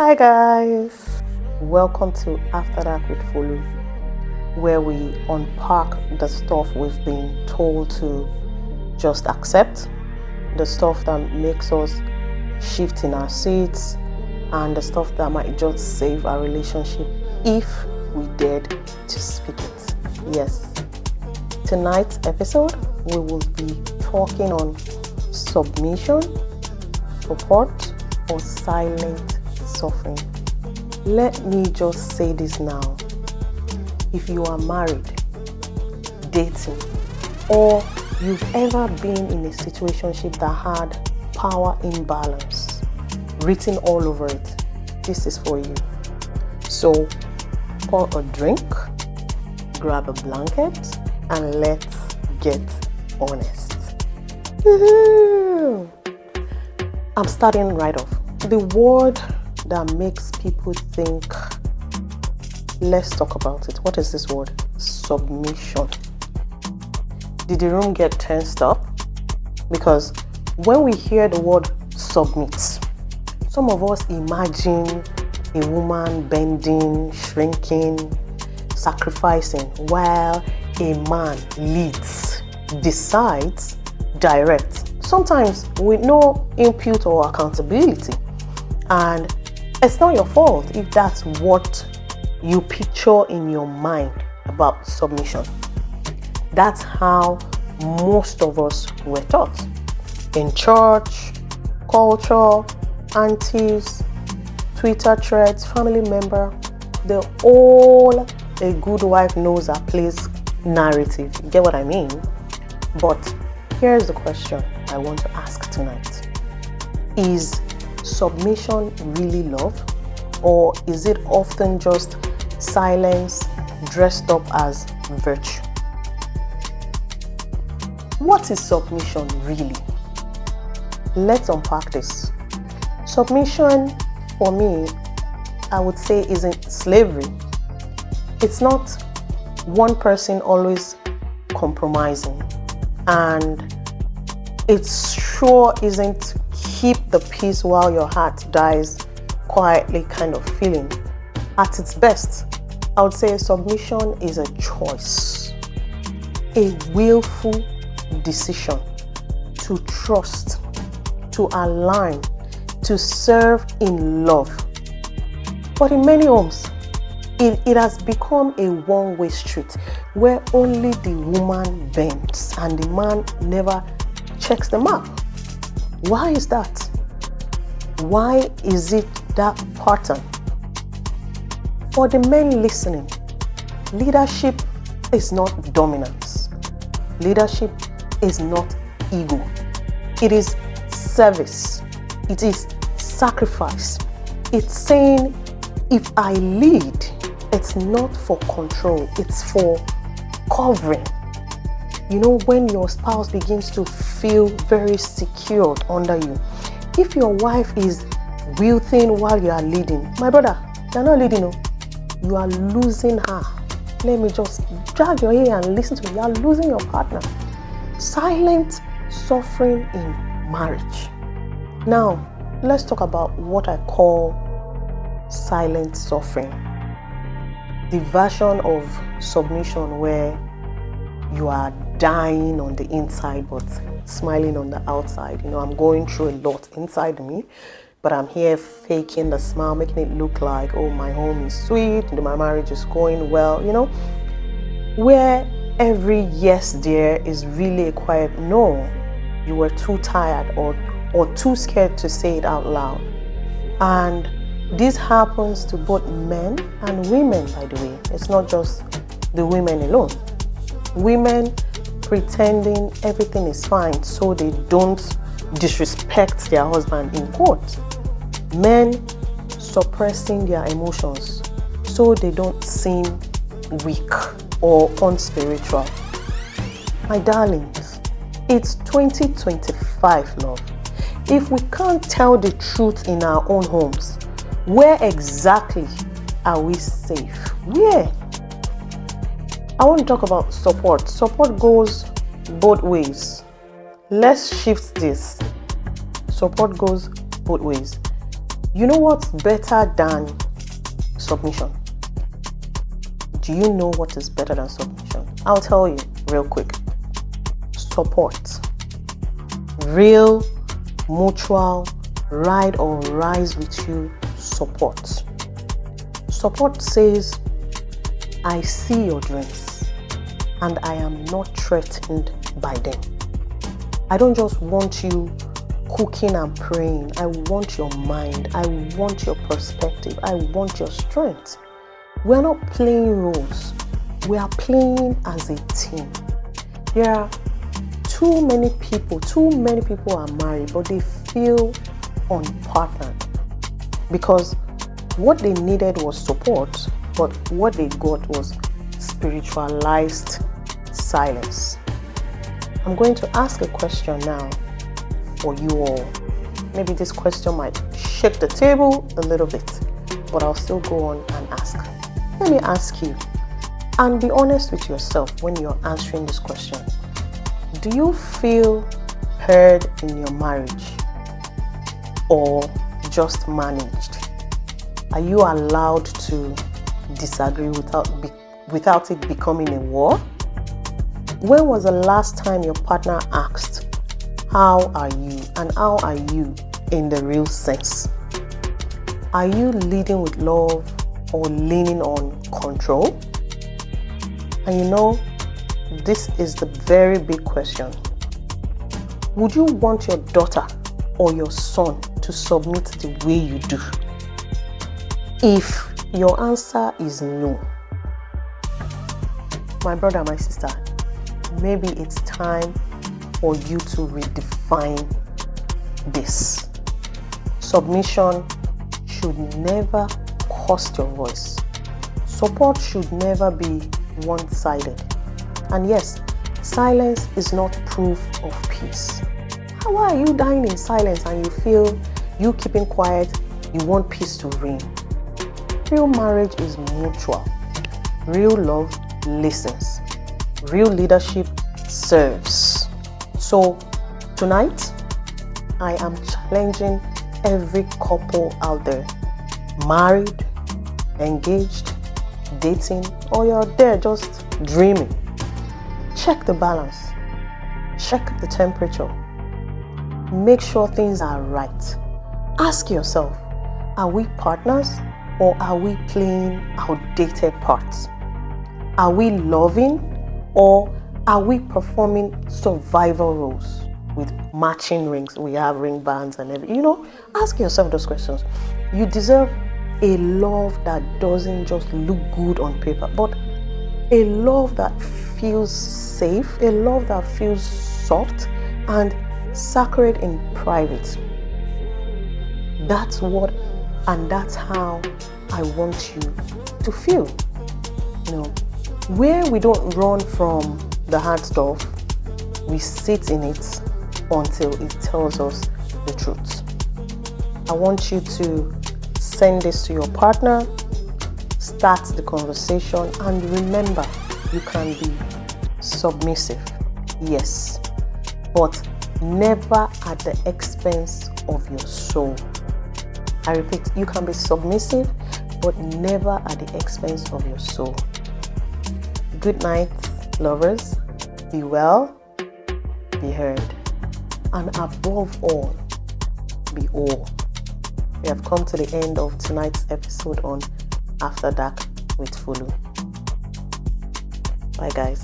Hi guys, welcome to After That with Folu, where we unpack the stuff we've been told to just accept, the stuff that makes us shift in our seats, and the stuff that might just save our relationship if we dared to speak it. Yes, tonight's episode we will be talking on submission, support, or silent suffering. Let me just say this now. If you are married, dating, or you've ever been in a situationship that had power imbalance written all over it, this is for you. So pour a drink, grab a blanket, and let's get honest. I'm starting right off. The word that makes people think, let's talk about it. What is this word? Submission. Did the room get tensed up? Because when we hear the word submit, some of us imagine a woman bending, shrinking, sacrificing, while a man leads, decides, directs, sometimes with no input or accountability. And it's not your fault if that's what you picture in your mind about submission. That's how most of us were taught. In church, culture, aunties, Twitter threads, family member, they're all a good wife knows her place narrative. You get what I mean? But here's the question I want to ask tonight. Is submission really love, or is it often just silence dressed up as virtue? What is submission really? Let's unpack this. Submission, for me, I would say isn't slavery. It's not one person always compromising, and it sure isn't keep the peace while your heart dies quietly kind of feeling. At its best, I would say submission is a choice, a willful decision to trust, to align, to serve in love. But in many homes, it has become a one-way street where only the woman bends and the man never checks the map. Why is that? Why is it that pattern? For the men listening, leadership is not dominance. Leadership is not ego. It is service. It is sacrifice. It's saying, if I lead, it's not for control, it's for covering. You know, when your spouse begins to feel very secured under you. If your wife is wilting while you are leading, my brother, you're not leading, no. You are losing her. Let me just drag your ear and listen to me. You are losing your partner. Silent suffering in marriage. Now, let's talk about what I call silent suffering. The version of submission where you are dying on the inside but smiling on the outside. You know, I'm going through a lot inside me, but I'm here faking the smile, making it look like, oh, my home is sweet, my marriage is going well, you know, where every yes dear is really a quiet no. You were too tired or too scared to say it out loud. And this happens to both men and women, by the way. It's not just the women alone. Women pretending everything is fine so they don't disrespect their husband in court. Men suppressing their emotions so they don't seem weak or unspiritual. My darlings, it's 2025, love. If we can't tell the truth in our own homes, where exactly are we safe? Where? I want to talk about support. Support goes both ways. Let's shift this. Support goes both ways. You know what's better than submission? Do you know what is better than submission? I'll tell you real quick. Support. Real, mutual, ride or rise with you support. Support says, I see your dreams and I am not threatened by them. I don't just want you cooking and praying. I want your mind. I want your perspective. I want your strength. We're not playing roles. We are playing as a team. There are too many people are married, but they feel unpartnered because what they needed was support, but what they got was spiritualized silence. I'm going to ask a question now for you all. Maybe this question might shake the table a little bit, but I'll still go on and ask. Let me ask you, and be honest with yourself when you're answering this question. Do you feel heard in your marriage or just managed? Are you allowed to disagree without it becoming a war? When was the last time your partner asked, how are you, and how are you in the real sense? Are you leading with love or leaning on control? And you know, this is the very big question. Would you want your daughter or your son to submit the way you do? If your answer is no, my brother, my sister, maybe it's time for you to redefine this. Submission should never cost your voice. Support should never be one-sided. And yes, silence is not proof of peace. Why are you dying in silence and you feel you keeping quiet, you want peace to reign? Real marriage is mutual. Real love listens. Real leadership serves. So tonight, I am challenging every couple out there, married, engaged, dating, or you're there just dreaming. Check the balance. Check the temperature. Make sure things are right. Ask yourself, are we partners or are we playing outdated parts? Are we loving or are we performing survival roles with matching rings? We have ring bands and everything. You know, ask yourself those questions. You deserve a love that doesn't just look good on paper, but a love that feels safe, a love that feels soft and sacred in private. That's what and that's how I want you to feel. You know, where we don't run from the hard stuff, we sit in it until it tells us the truth. I want you to send this to your partner, start the conversation, and remember, you can be submissive, yes, but never at the expense of your soul. I repeat, you can be submissive, but never at the expense of your soul. Good night, lovers. Be well, be heard, and above all, be all. We have come to the end of tonight's episode on After Dark with Folu. Bye, guys.